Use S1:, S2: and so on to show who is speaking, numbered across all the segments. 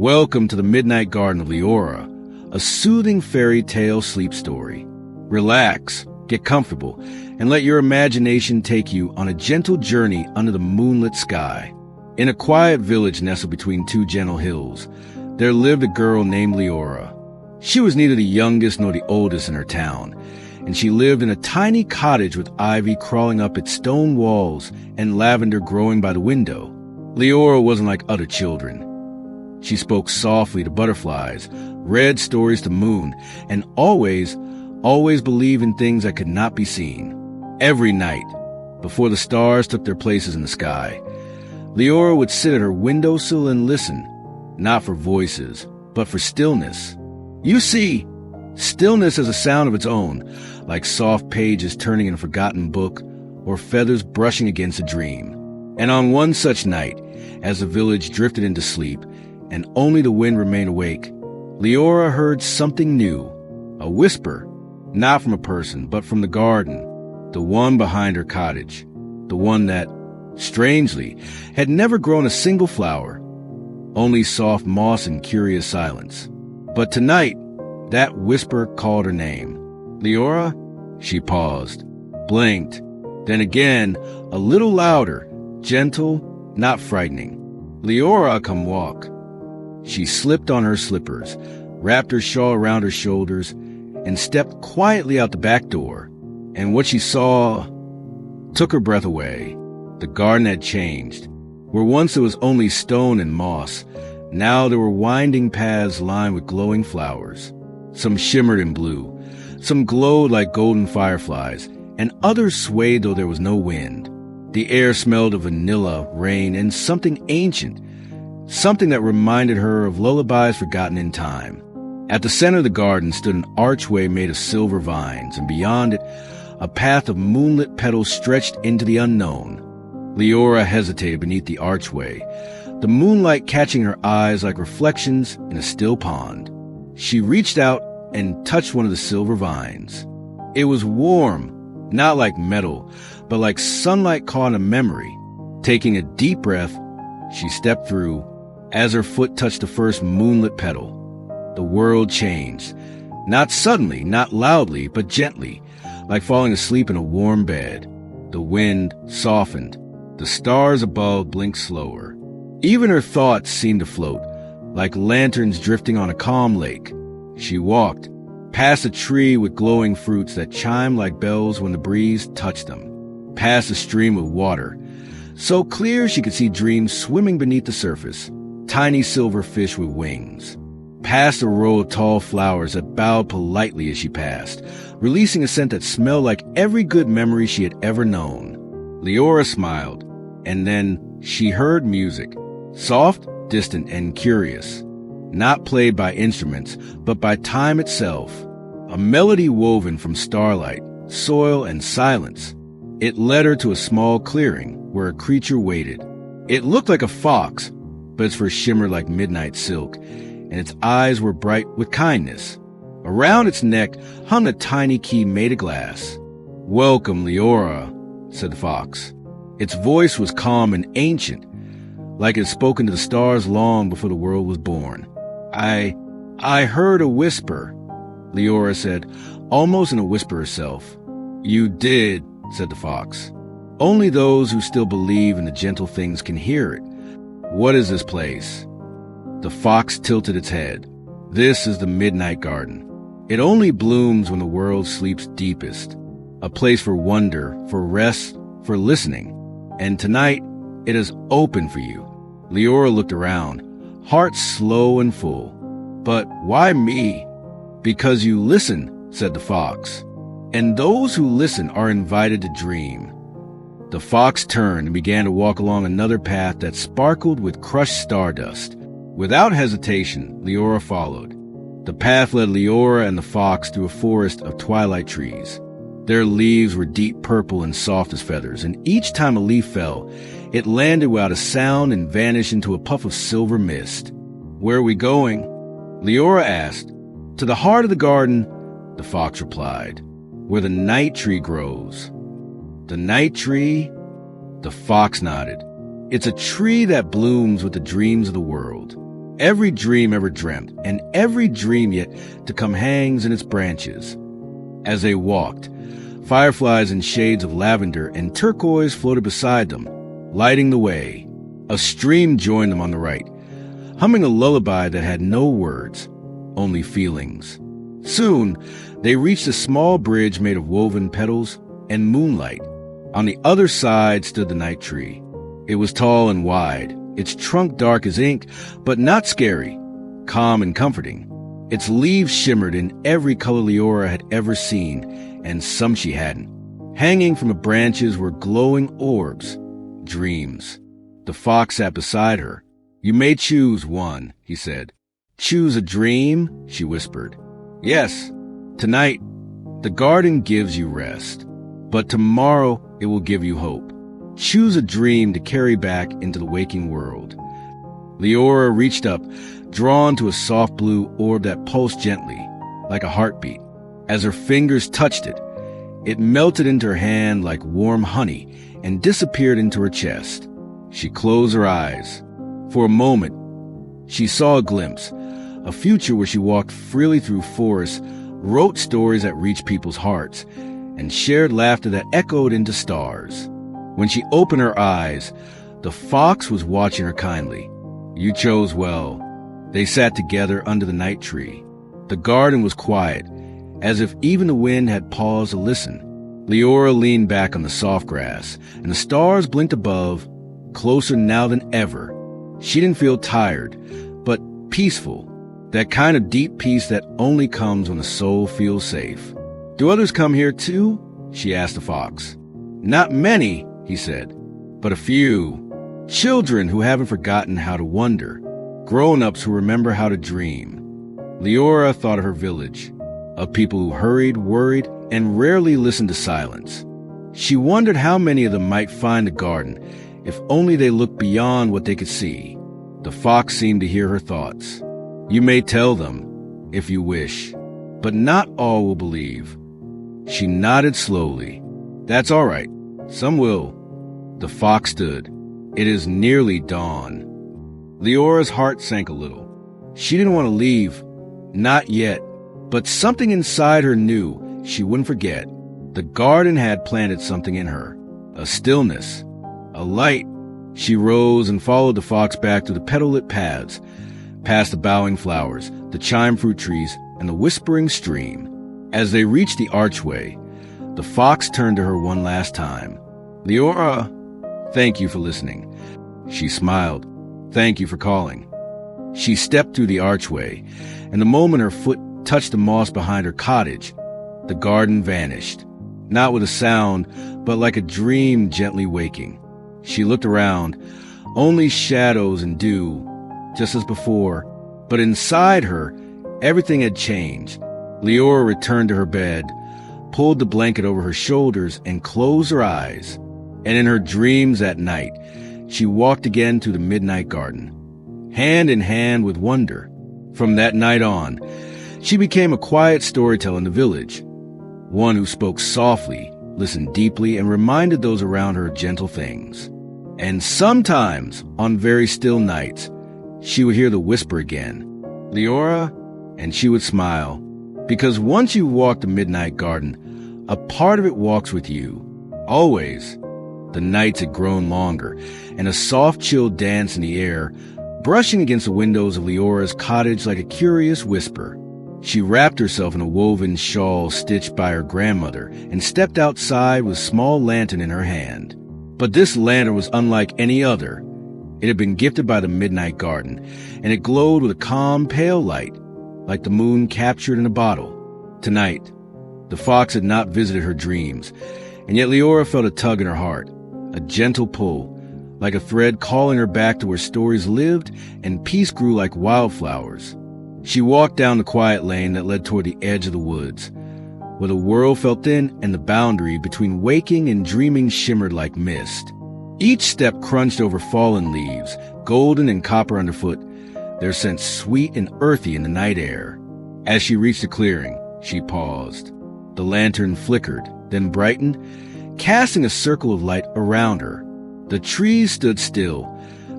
S1: Welcome to the Midnight Garden of Liora, a soothing fairy tale sleep story. Relax, get comfortable, and let your imagination take you on a gentle journey under the moonlit sky. In a quiet village nestled between two gentle hills, there lived a girl named Liora. She was neither the youngest nor the oldest in her town, and she lived in a tiny cottage with ivy crawling up its stone walls and lavender growing by the window. Liora wasn't like other children. She spoke softly to butterflies, read stories to moon, and always believed in things that could not be seen. Every night, before the stars took their places in the sky, Liora would sit at her windowsill and listen, not for voices, but for stillness. You see, stillness has a sound of its own, like soft pages turning in a forgotten book or feathers brushing against a dream. And on one such night, as the village drifted into sleep, and only the wind remained awake, Liora heard something new, a whisper, not from a person, but from the garden, the one behind her cottage, the one that, strangely, had never grown a single flower, only soft moss and curious silence. But tonight, that whisper called her name. Liora? She paused, blinked, then again, a little louder, gentle, not frightening. Liora, come walk. She slipped on her slippers, wrapped her shawl around her shoulders, and stepped quietly out the back door. And what she saw took her breath away. The garden had changed. Where once it was only stone and moss, now there were winding paths lined with glowing flowers. Some shimmered in blue, some glowed like golden fireflies, and others swayed though there was no wind. The air smelled of vanilla, rain, and something ancient, something that reminded her of lullabies forgotten in time. At the center of the garden stood an archway made of silver vines, and beyond it, a path of moonlit petals stretched into the unknown. Liora hesitated beneath the archway, the moonlight catching her eyes like reflections in a still pond. She reached out and touched one of the silver vines. It was warm, not like metal, but like sunlight caught in a memory. Taking a deep breath, she stepped through. As her foot touched the first moonlit petal, the world changed. Not suddenly, not loudly, but gently, like falling asleep in a warm bed. The wind softened. The stars above blinked slower. Even her thoughts seemed to float, like lanterns drifting on a calm lake. She walked, past a tree with glowing fruits that chimed like bells when the breeze touched them, past a stream of water, so clear she could see dreams swimming beneath the surface, tiny silver fish with wings, past a row of tall flowers that bowed politely as she passed, releasing a scent that smelled like every good memory she had ever known. Liora smiled, and then she heard music, soft, distant, and curious, not played by instruments, but by time itself, a melody woven from starlight, soil, and silence. It led her to a small clearing where a creature waited. It looked like a fox, but its fur shimmered like midnight silk, and its eyes were bright with kindness. Around its neck hung a tiny key made of glass. "Welcome, Liora," said the fox. Its voice was calm and ancient, like it had spoken to the stars long before the world was born. I heard a whisper," Liora said, almost in a whisper herself. "You did," said the fox. "Only those who still believe in the gentle things can hear it. What is this place?" The fox tilted its head. "This is the Midnight Garden. It only blooms when the world sleeps deepest. A place for wonder, for rest, for listening. And tonight, it is open for you." Liora looked around, heart slow and full. "But why me?" "Because you listen," said the fox. "And those who listen are invited to dream." The fox turned and began to walk along another path that sparkled with crushed stardust. Without hesitation, Liora followed. The path led Liora and the fox through a forest of twilight trees. Their leaves were deep purple and soft as feathers, and each time a leaf fell, it landed without a sound and vanished into a puff of silver mist. "Where are we going?" Liora asked. "To the heart of the garden," the fox replied, "where the night tree grows." "The night tree?" The fox nodded. "It's a tree that blooms with the dreams of the world. every dream ever dreamt, and every dream yet to come hangs in its branches. As they walked, fireflies in shades of lavender and turquoise floated beside them, lighting the way. A stream joined them on the right, humming a lullaby that had no words, only feelings. Soon, they reached a small bridge made of woven petals and moonlight. On the other side stood the night tree. It was tall and wide, its trunk dark as ink, but not scary, calm and comforting. Its leaves shimmered in every color Liora had ever seen, and some she hadn't. Hanging from the branches were glowing orbs, dreams. The fox sat beside her. "You may choose one," he said. "Choose a dream," she whispered. "Yes, tonight, the garden gives you rest, but tomorrow it will give you hope. Choose a dream to carry back into the waking world." Liora reached up, drawn to a soft blue orb that pulsed gently, like a heartbeat. As her fingers touched it, it melted into her hand like warm honey and disappeared into her chest. She closed her eyes. For a moment, she saw a glimpse, a future where she walked freely through forests, wrote stories that reached people's hearts, and shared laughter that echoed into stars. When she opened her eyes, the fox was watching her kindly. "You chose well." They sat together under the night tree. The garden was quiet, as if even the wind had paused to listen. Liora leaned back on the soft grass, and the stars blinked above, closer now than ever. She didn't feel tired, but peaceful, that kind of deep peace that only comes when the soul feels safe. "Do others come here too?" she asked the fox. "Not many," he said, "but a few. Children who haven't forgotten how to wonder, grown-ups who remember how to dream." Liora thought of her village, of people who hurried, worried, and rarely listened to silence. She wondered how many of them might find the garden, if only they looked beyond what they could see. The fox seemed to hear her thoughts. "You may tell them, if you wish, but not all will believe." She nodded slowly. "That's all right. Some will." The fox stood. "It is nearly dawn." Leora's heart sank a little. She didn't want to leave. Not yet. But something inside her knew she wouldn't forget. The garden had planted something in her. A stillness. A light. She rose and followed the fox back through the petal-lit paths, past the bowing flowers, the chime fruit trees, and the whispering stream. As they reached the archway, the fox turned to her one last time. "Liora, thank you for listening." She smiled. "Thank you for calling." She stepped through the archway, and the moment her foot touched the moss behind her cottage, the garden vanished. Not with a sound, but like a dream gently waking. She looked around, only shadows and dew, just as before. But inside her, everything had changed. Liora returned to her bed, pulled the blanket over her shoulders, and closed her eyes. And in her dreams that night, she walked again through the Midnight Garden, hand in hand with wonder. From that night on, she became a quiet storyteller in the village, one who spoke softly, listened deeply, and reminded those around her of gentle things. And sometimes, on very still nights, she would hear the whisper again, "Liora," and she would smile. Because once you walk the Midnight Garden, a part of it walks with you. Always. The nights had grown longer, and a soft chill danced in the air, brushing against the windows of Leora's cottage like a curious whisper. She wrapped herself in a woven shawl stitched by her grandmother and stepped outside with a small lantern in her hand. But this lantern was unlike any other. It had been gifted by the Midnight Garden, and it glowed with a calm, pale light, like the moon captured in a bottle. Tonight, the fox had not visited her dreams, and yet Liora felt a tug in her heart, a gentle pull, like a thread calling her back to where stories lived and peace grew like wildflowers. She walked down the quiet lane that led toward the edge of the woods, where the world felt thin and the boundary between waking and dreaming shimmered like mist. Each step crunched over fallen leaves, golden and copper underfoot, their scent sweet and earthy in the night air. As she reached the clearing, she paused. The lantern flickered, then brightened, casting a circle of light around her. The trees stood still,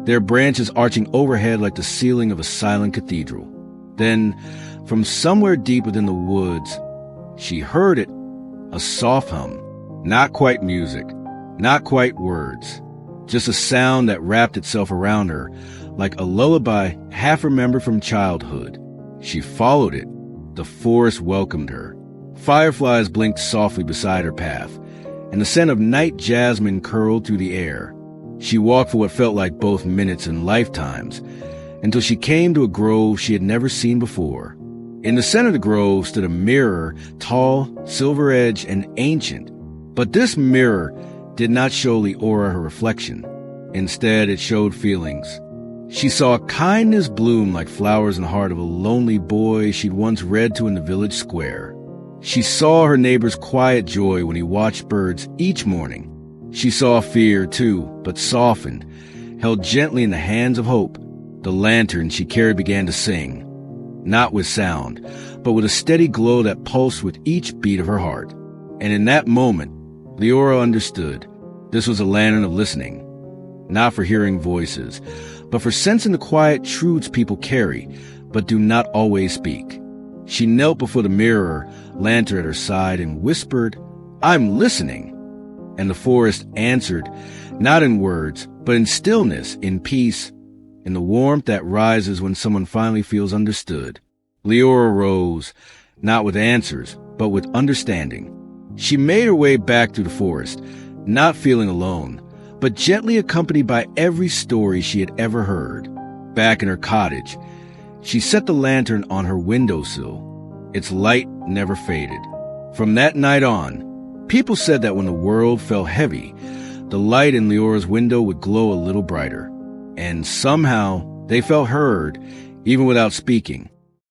S1: their branches arching overhead like the ceiling of a silent cathedral. Then, from somewhere deep within the woods, she heard it, a soft hum. Not quite music, not quite words, just a sound that wrapped itself around her like a lullaby half remembered from childhood. She followed it. The forest welcomed her. Fireflies blinked softly beside her path, and the scent of night jasmine curled through the air. She walked for what felt like both minutes and lifetimes, until she came to a grove she had never seen before. In the center of the grove stood a mirror, tall, silver-edged, and ancient. But this mirror did not show Liora her reflection. Instead, it showed feelings. She saw kindness bloom like flowers in the heart of a lonely boy she'd once read to in the village square. She saw her neighbor's quiet joy when he watched birds each morning. She saw fear, too, but softened, held gently in the hands of hope. The lantern she carried began to sing, not with sound, but with a steady glow that pulsed with each beat of her heart. And in that moment, Liora understood. This was a lantern of listening, not for hearing voices, but for sensing the quiet truths people carry, but do not always speak. She knelt before the mirror, lantern at her side, and whispered, "I'm listening." And the forest answered, not in words, but in stillness, in peace, in the warmth that rises when someone finally feels understood. Liora rose, not with answers, but with understanding. She made her way back through the forest, not feeling alone, but gently accompanied by every story she had ever heard. Back in her cottage, she set the lantern on her windowsill. Its light never faded. From that night on, people said that when the world felt heavy, the light in Liora's window would glow a little brighter. And somehow, they felt heard, even without speaking.